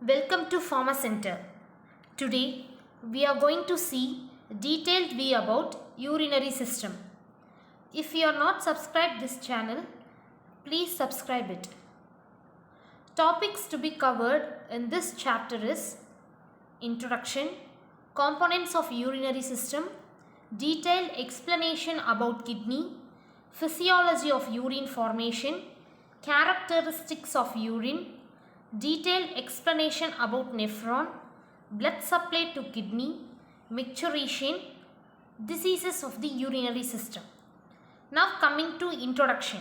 Welcome to Pharma Center. Today we are going to see a detailed view about urinary system. If you are not subscribed this channel, please subscribe it. Topics to be covered in this chapter is introduction, components of urinary system, detailed explanation about kidney, physiology of urine formation, characteristics of urine, detailed explanation about nephron, blood supply to kidney, micturition, diseases of the urinary system. Now coming to introduction.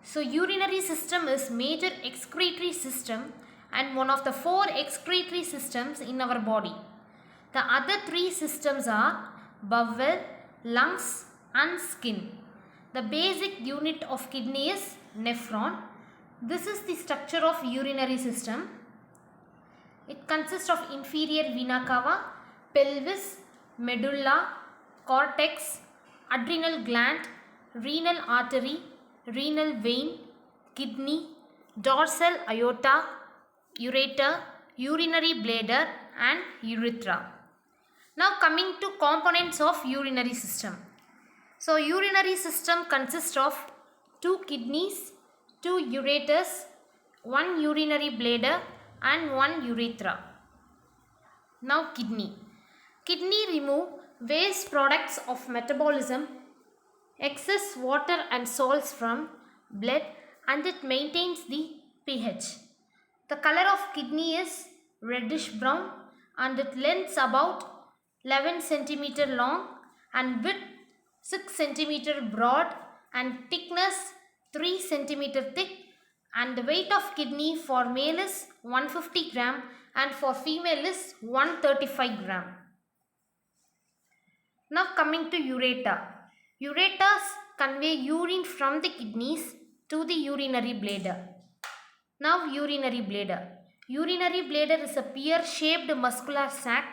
So urinary system is major excretory system and one of the four excretory systems in our body. The other three systems are bowel, lungs and skin. The basic unit of kidney is nephron. This is the structure of urinary system. It consists of inferior vena cava, pelvis, medulla, cortex, adrenal gland, renal artery, renal vein, kidney, dorsal aorta, ureter, urinary bladder and urethra. Now coming to components of urinary system. So urinary system consists of two kidneys, two ureters, one urinary bladder and one urethra. Now kidney. Kidney remove waste products of metabolism, excess water and salts from blood and it maintains the pH. The color of kidney is reddish brown and it lengths about 11 cm long and width 6 cm broad and thickness 3 cm thick, and the weight of kidney for male is 150 gram and for female is 135 gram. Now coming to ureter. Ureters convey urine from the kidneys to the urinary bladder. Now urinary bladder. Urinary bladder is a pear-shaped muscular sac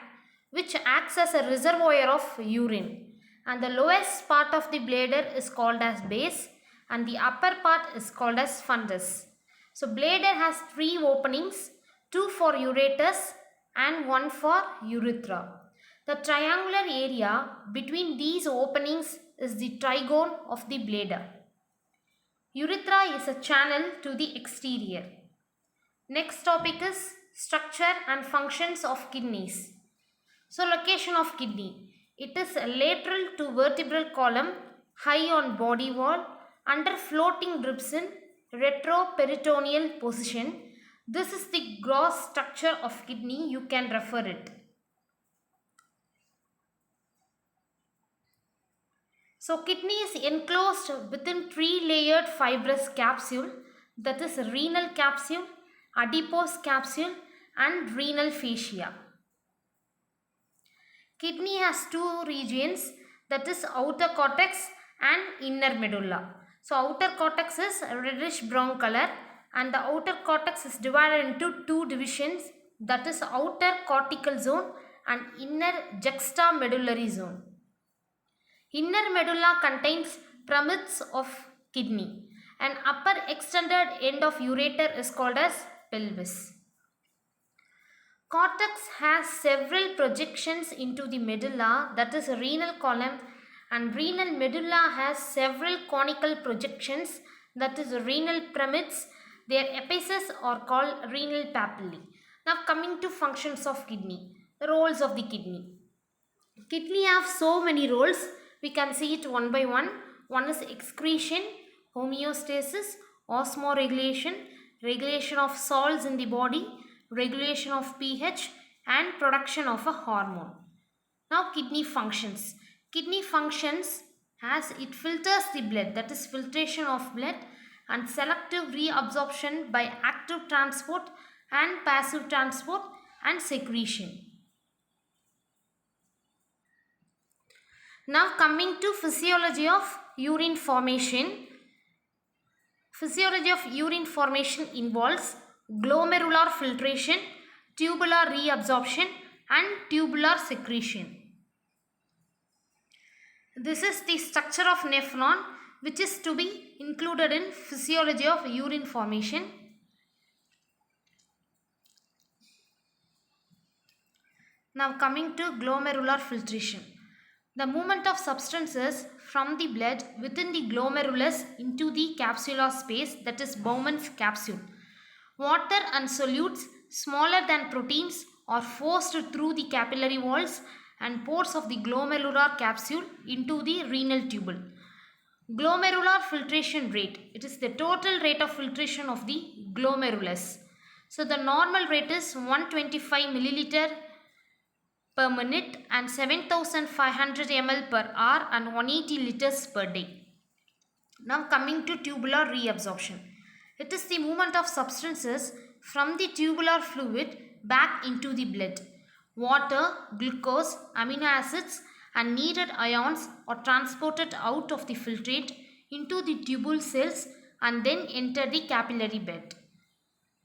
which acts as a reservoir of urine, and the lowest part of the bladder is called as base and the upper part is called as fundus. So bladder has three openings, two for ureters and one for urethra. The triangular area between these openings is the trigone of the bladder. Urethra is a channel to the exterior. Next topic is structure and functions of kidneys. So location of kidney. It is lateral to vertebral column, high on body wall, under floating ribs in retroperitoneal position. This is the gross structure of kidney. You can refer it. So kidney is enclosed within three-layered fibrous capsule, that is renal capsule, adipose capsule and renal fascia. Kidney has two regions, that is outer cortex and inner medulla. So outer cortex is reddish brown color and the outer cortex is divided into two divisions, that is outer cortical zone and inner juxtamedullary zone. Inner medulla contains premits of kidney and upper extended end of ureter is called as pelvis. Cortex has several projections into the medulla, that is renal column, and renal medulla has several conical projections, that is renal premits. Their apices are called renal papillae. Now coming to functions of kidney, the roles of the kidney. Kidney have so many roles. We can see it one by one. One is excretion, homeostasis, osmoregulation, regulation of salts in the body, regulation of pH and production of a hormone. Now kidney functions. Kidney functions as it filters the blood, that is filtration of blood, and selective reabsorption by active transport and passive transport and secretion. Now coming to physiology of urine formation. Physiology of urine formation involves glomerular filtration, tubular reabsorption and tubular secretion. This is the structure of nephron which is to be included in physiology of urine formation. Now coming to glomerular filtration. The movement of substances from the blood within the glomerulus into the capsular space, that is Bowman's capsule. Water and solutes smaller than proteins are forced through the capillary walls and pores of the glomerular capsule into the renal tubule. Glomerular filtration rate. It is the total rate of filtration of the glomerulus. So the normal rate is 125 milliliter per minute and 7500 ml per hour and 180 liters per day. Now coming to tubular reabsorption. It is the movement of substances from the tubular fluid back into the blood. Water, glucose, amino acids and needed ions are transported out of the filtrate into the tubule cells and then enter the capillary bed.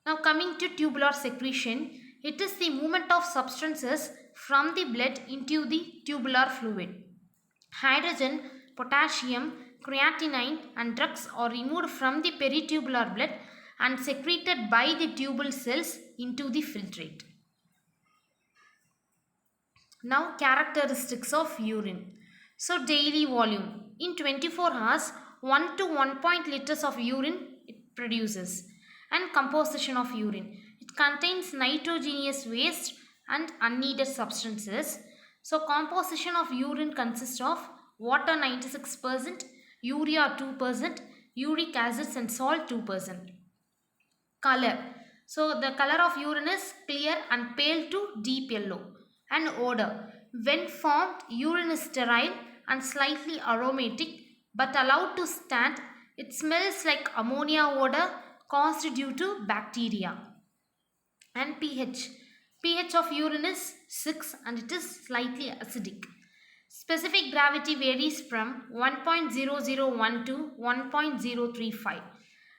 Now coming to tubular secretion, it is the movement of substances from the blood into the tubular fluid. Hydrogen, potassium, creatinine and drugs are removed from the peritubular blood and secreted by the tubule cells into the filtrate. Now characteristics of urine. So daily volume. In 24 hours, 1 to 1 liters of urine it produces. And composition of urine. It contains nitrogenous waste and unneeded substances. So composition of urine consists of water 96%, urea 2%, uric acids and salt 2%. Color. So the color of urine is clear and pale to deep yellow. And odor. When formed, urine is sterile and slightly aromatic, but allowed to stand, it smells like ammonia odor caused due to bacteria. And pH. pH of urine is 6 and it is slightly acidic. Specific gravity varies from 1.001 to 1.035.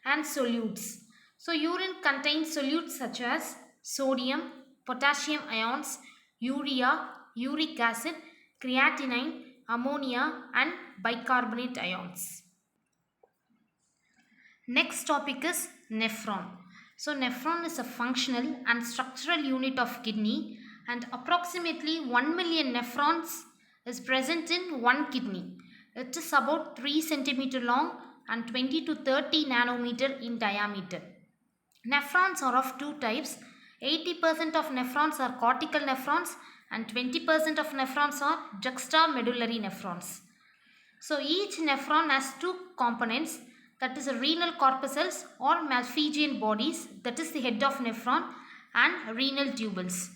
And solutes. So urine contains solutes such as sodium, potassium ions, urea, uric acid, creatinine, ammonia and bicarbonate ions. Next topic is nephron. So nephron is a functional and structural unit of kidney and approximately 1 million nephrons is present in one kidney. It is about 3 cm long and 20 to 30 nanometer in diameter. Nephrons are of two types. 80% of nephrons are cortical nephrons and 20% of nephrons are juxtamedullary nephrons. So each nephron has two components, that is renal corpuscles or Malpighian bodies, that is the head of nephron, and renal tubules.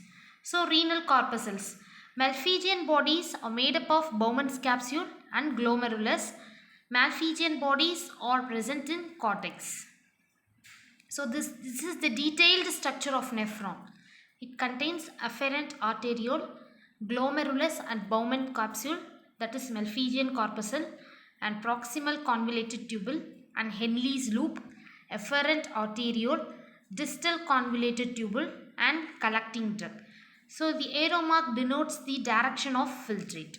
So renal corpuscles. Malpighian bodies are made up of Bowman's capsule and glomerulus. Malpighian bodies are present in cortex. So this is the detailed structure of nephron. It contains afferent arteriole, glomerulus and Bowman capsule, that is Malpighian corpuscle, and proximal convoluted tubule and Henle's loop, efferent arteriole, distal convoluted tubule and collecting duct. So the arrow mark denotes the direction of filtrate.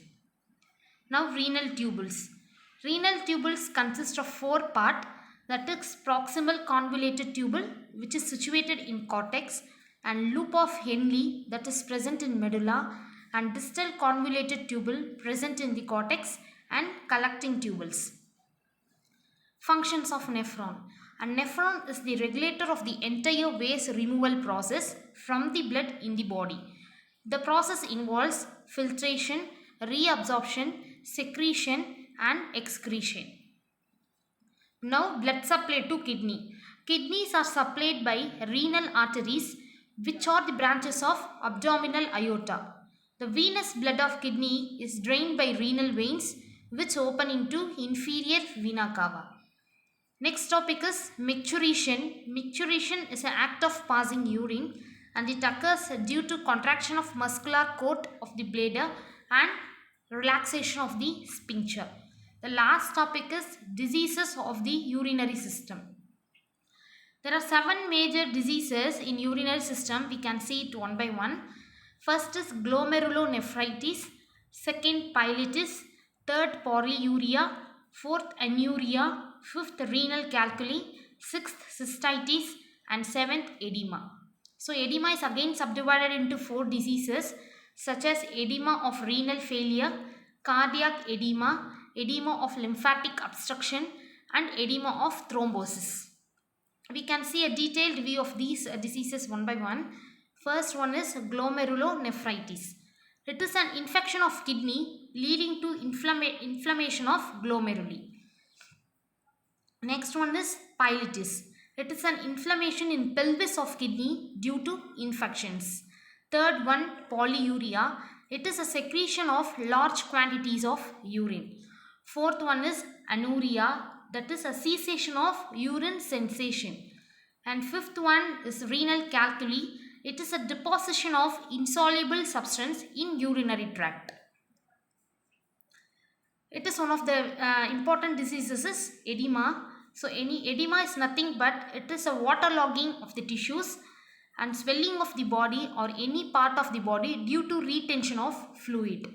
Now renal tubules. Renal tubules consist of four parts, that is proximal convoluted tubule which is situated in cortex and loop of Henle that is present in medulla and distal convoluted tubule present in the cortex and collecting tubules. Functions of nephron. A nephron is the regulator of the entire waste removal process from the blood in the body. The process involves filtration, reabsorption, secretion and excretion. Now blood supply to kidney. Kidneys are supplied by renal arteries which are the branches of abdominal aorta. The venous blood of kidney is drained by renal veins which open into inferior vena cava. Next topic is micturition. Micturition is an act of passing urine and it occurs due to contraction of muscular coat of the bladder and relaxation of the sphincter. The last topic is diseases of the urinary system. There are 7 major diseases in urinary system. We can see it one by one. First is glomerulonephritis, second pyelitis, third polyuria, fourth anuria, fifth renal calculi, sixth cystitis and seventh edema. So edema is again subdivided into 4 diseases. such as edema of renal failure, cardiac edema, edema of lymphatic obstruction, and edema of thrombosis. We can see a detailed view of these diseases one by one. First one is glomerulonephritis. It is an infection of kidney leading to inflammation of glomeruli. Next one is pilotis. It is an inflammation in pelvis of kidney due to infections. Third one, polyuria. It is a secretion of large quantities of urine. Fourth one is anuria. That is a cessation of urine sensation. And fifth one is renal calculi. It is a deposition of insoluble substance in urinary tract. It is one of the important diseases is edema. So any edema is nothing but it is a waterlogging of the tissues and swelling of the body or any part of the body due to retention of fluid.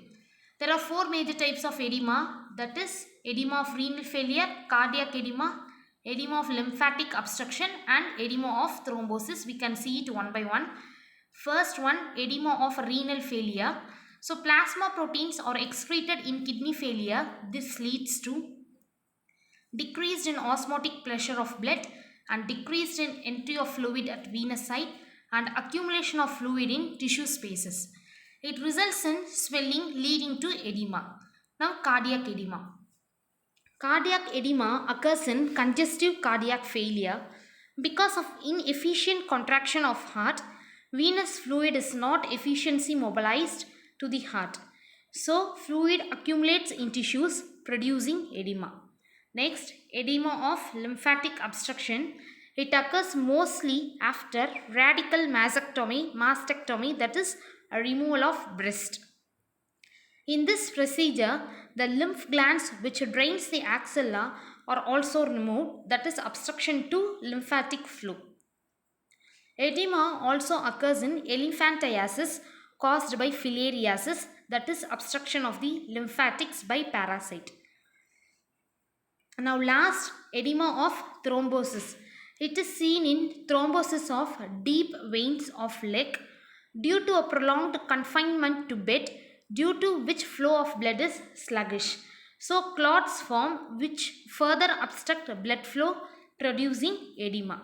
There are four major types of edema, that is edema of renal failure, cardiac edema, edema of lymphatic obstruction, and edema of thrombosis. We can see it one by one. First one, edema of renal failure. So plasma proteins are excreted in kidney failure. This leads to decreased in osmotic pressure of blood and decreased in entry of fluid at venous site and accumulation of fluid in tissue spaces. It results in swelling leading to edema. Now cardiac edema. Cardiac edema occurs in congestive cardiac failure because of inefficient contraction of heart. Venous fluid is not efficiently mobilized to the heart. So fluid accumulates in tissues producing edema. Next, edema of lymphatic obstruction. It occurs mostly after radical mastectomy, that is a removal of breast. In this procedure, the lymph glands which drains the axilla are also removed, that is obstruction to lymphatic flow. Edema also occurs in elephantiasis caused by filariasis, that is obstruction of the lymphatics by parasite. Now last, edema of thrombosis. It is seen in thrombosis of deep veins of leg due to a prolonged confinement to bed, due to which flow of blood is sluggish. So clots form which further obstruct blood flow, producing edema.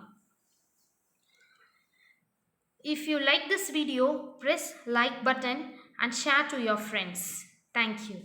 If you like this video, press like button and share to your friends. Thank you.